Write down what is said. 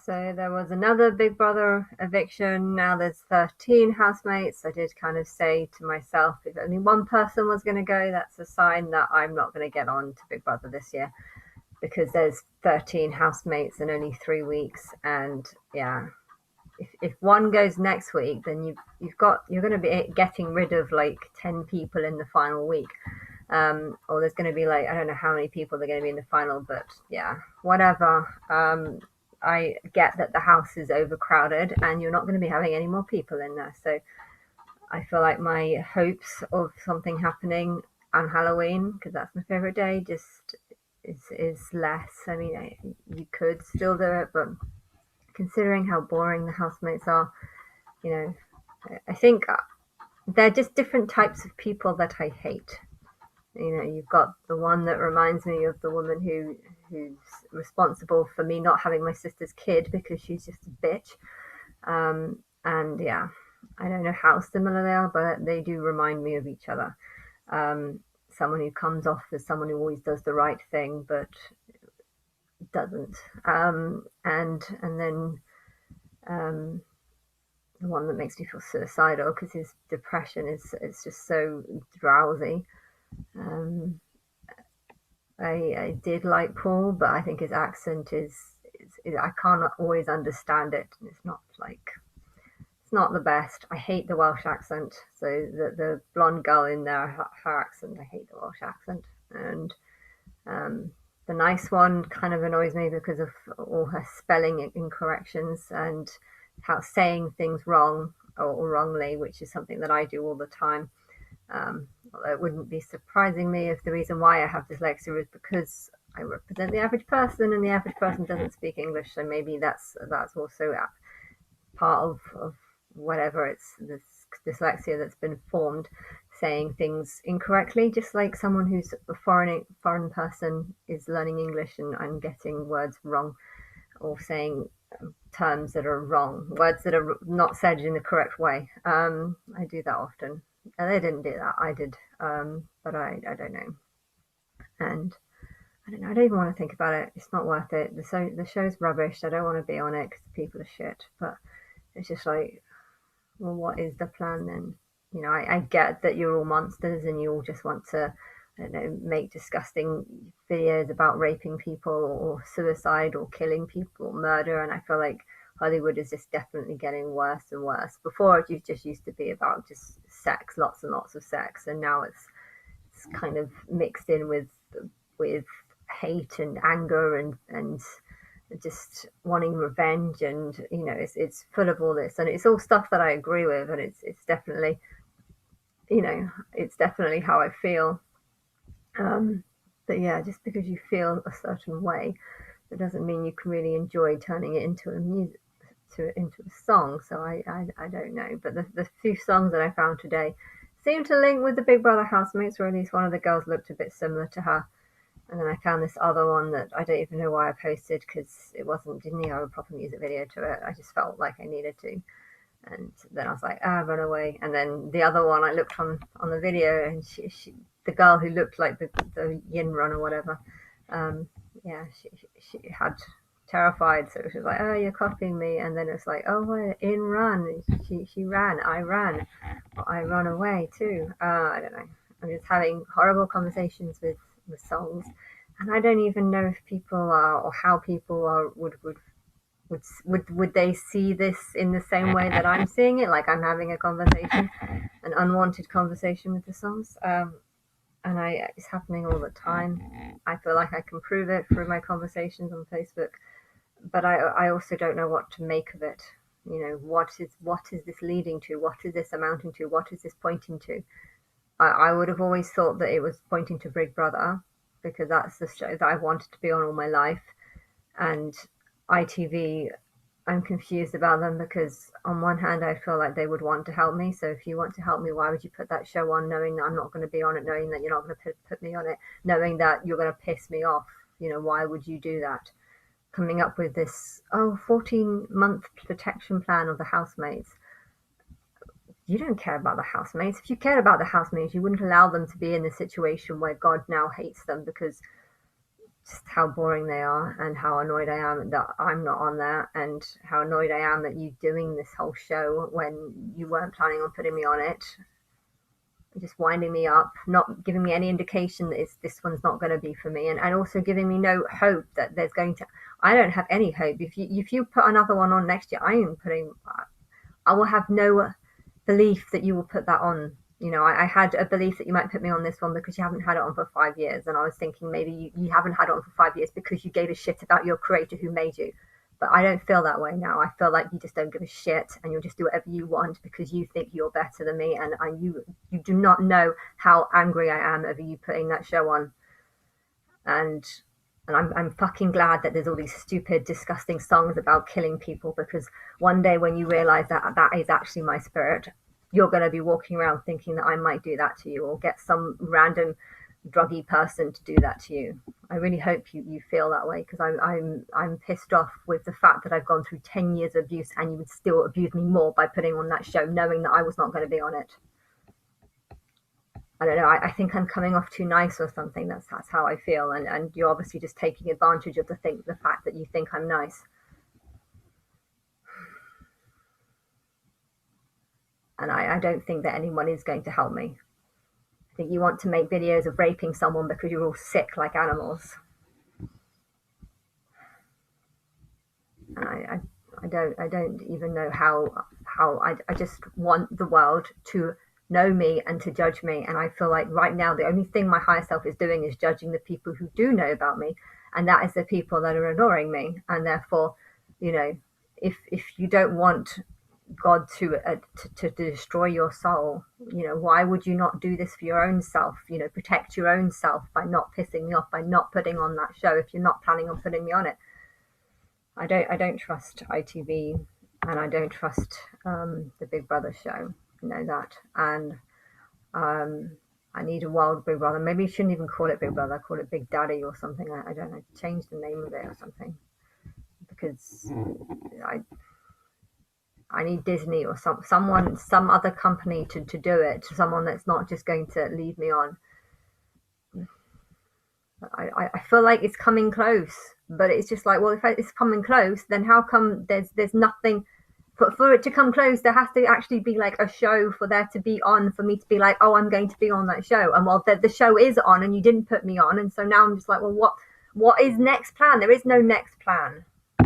So there was another Big Brother eviction. Now there's 13 housemates. I did kind of say to myself, if only one person was going to go, that's a sign that I'm not going to get on to Big Brother this year, because there's 13 housemates in only 3 weeks. And yeah, if one goes next week, then you're going to be getting rid of like 10 people in the final week. Or there's going to be like, I don't know how many people are going to be in the final, but yeah, whatever. I get that the house is overcrowded and you're not going to be having any more people in there. So I feel like my hopes of something happening on Halloween, because that's my favorite day, just is less. I mean, you could still do it, but considering how boring the housemates are, you know, I think they're just different types of people that I hate. You know, you've got the one that reminds me of the woman who's responsible for me not having my sister's kid because she's just a bitch. And yeah, I don't know how similar they are, but they do remind me of each other. Someone who comes off as someone who always does the right thing but doesn't. And then the one that makes me feel suicidal because his depression is it's just so drowsy. Um, I did like Paul, but I think his accent is I can't always understand it. It's not like it's not the best. I hate the Welsh accent. So the blonde girl in there, her accent, I hate the Welsh accent. And um, the nice one kind of annoys me because of all her spelling incorrections and how saying things wrong or wrongly, which is something that I do all the time. Although it wouldn't be surprising me if the reason why I have dyslexia is because I represent the average person, and the average person doesn't speak English. So maybe that's also part of whatever it's this dyslexia that's been formed, saying things incorrectly. Just like someone who's a foreign person is learning English and getting words wrong, or saying terms that are wrong, words that are not said in the correct way. I do that often. They didn't do that. I did, but I don't know. And I don't know. I don't even want to think about it. It's not worth it. The show's rubbish. I don't want to be on it because the people are shit. But it's just like, well, what is the plan then? You know, I get that you're all monsters and you all just want to, I don't know, make disgusting videos about raping people or suicide or killing people or murder. And I feel like Hollywood is just definitely getting worse and worse. Before it just used to be about just sex, lots and lots of sex, and now it's kind of mixed in with hate and anger and just wanting revenge, and you know it's full of all this, and it's all stuff that I agree with, and it's definitely, you know, it's definitely how I feel. But yeah, just because you feel a certain way, that doesn't mean you can really enjoy turning it into a music into a song. So I don't know, but the few songs that I found today seem to link with the Big Brother housemates, or at least one of the girls looked a bit similar to her. And then I found this other one that I don't even know why I posted, because didn't even have a proper music video to it. I just felt like I needed to. And then I was like, run away. And then the other one, I looked on the video, and the girl who looked like the yin run or whatever, yeah, she had terrified. So she was like, oh, you're copying me. And then it's like, oh, well, in run. She ran. I ran. Well, I run away too. I don't know. I'm just having horrible conversations with songs, and I don't even know if people are, or how people are would they see this in the same way that I'm seeing it, like I'm having a conversation, an unwanted conversation with the songs. And it's happening all the time. I feel like I can prove it through my conversations on Facebook, but I also don't know what to make of it. You know, what is this leading to? What is this amounting to? What is this pointing to? I would have always thought that it was pointing to Big Brother, because that's the show that I've wanted to be on all my life. And ITV, I'm confused about them, because on one hand I feel like they would want to help me. So if you want to help me, why would you put that show on knowing that I'm not going to be on it, knowing that you're not going to put me on it, knowing that you're going to piss me off? You know, why would you do that? Coming up with this 14-month protection plan of the housemates. You don't care about the housemates. If you cared about the housemates, you wouldn't allow them to be in the situation where God now hates them because just how boring they are, and how annoyed I am that I'm not on there, and how annoyed I am that you doing this whole show when you weren't planning on putting me on it. Just winding me up, not giving me any indication that this one's not going to be for me, and also giving me no hope that there's going to. I don't have any hope. If you put another one on next year, I will have no belief that you will put that on. I had a belief that you might put me on this one because you haven't had it on for 5 years, and I was thinking maybe you haven't had it on for 5 years because you gave a shit about your creator who made you. But I don't feel that way now. I feel like you just don't give a shit, and you'll just do whatever you want because you think you're better than me, and you do not know how angry I am over you putting that show on. And I'm fucking glad that there's all these stupid, disgusting songs about killing people, because one day when you realize that that is actually my spirit, you're going to be walking around thinking that I might do that to you, or get some random druggy person to do that to you. I really hope you feel that way, because I'm pissed off with the fact that I've gone through 10 years of abuse, and you would still abuse me more by putting on that show knowing that I was not going to be on it. I don't know. I think I'm coming off too nice or something. That's how I feel, and you're obviously just taking advantage of the fact that you think I'm nice. And I don't think that anyone is going to help me. I think you want to make videos of raping someone because you're all sick like animals. And I don't even know how I just want the world to know me and to judge me. And I feel like right now the only thing my higher self is doing is judging the people who do know about me, and that is the people that are ignoring me. And therefore, if you don't want God to destroy your soul, why would you not do this for your own self? Protect your own self by not pissing me off, by not putting on that show if you're not planning on putting me on it. I don't trust ITV, and I don't trust the Big Brother show. That. And I need a world Big Brother. Maybe you shouldn't even call it Big Brother, call it Big Daddy or something. I don't know, change the name of it or something, because I need Disney or some other company to do it, someone that's not just going to leave me on. I feel like it's coming close, but it's just like, well, if it's coming close, then how come there's nothing for it to come close? There has to actually be like a show for there to be on, for me to be like, oh, I'm going to be on that show. And well, the show is on and you didn't put me on, and so now I'm just like, well, what is next plan? There is no next plan.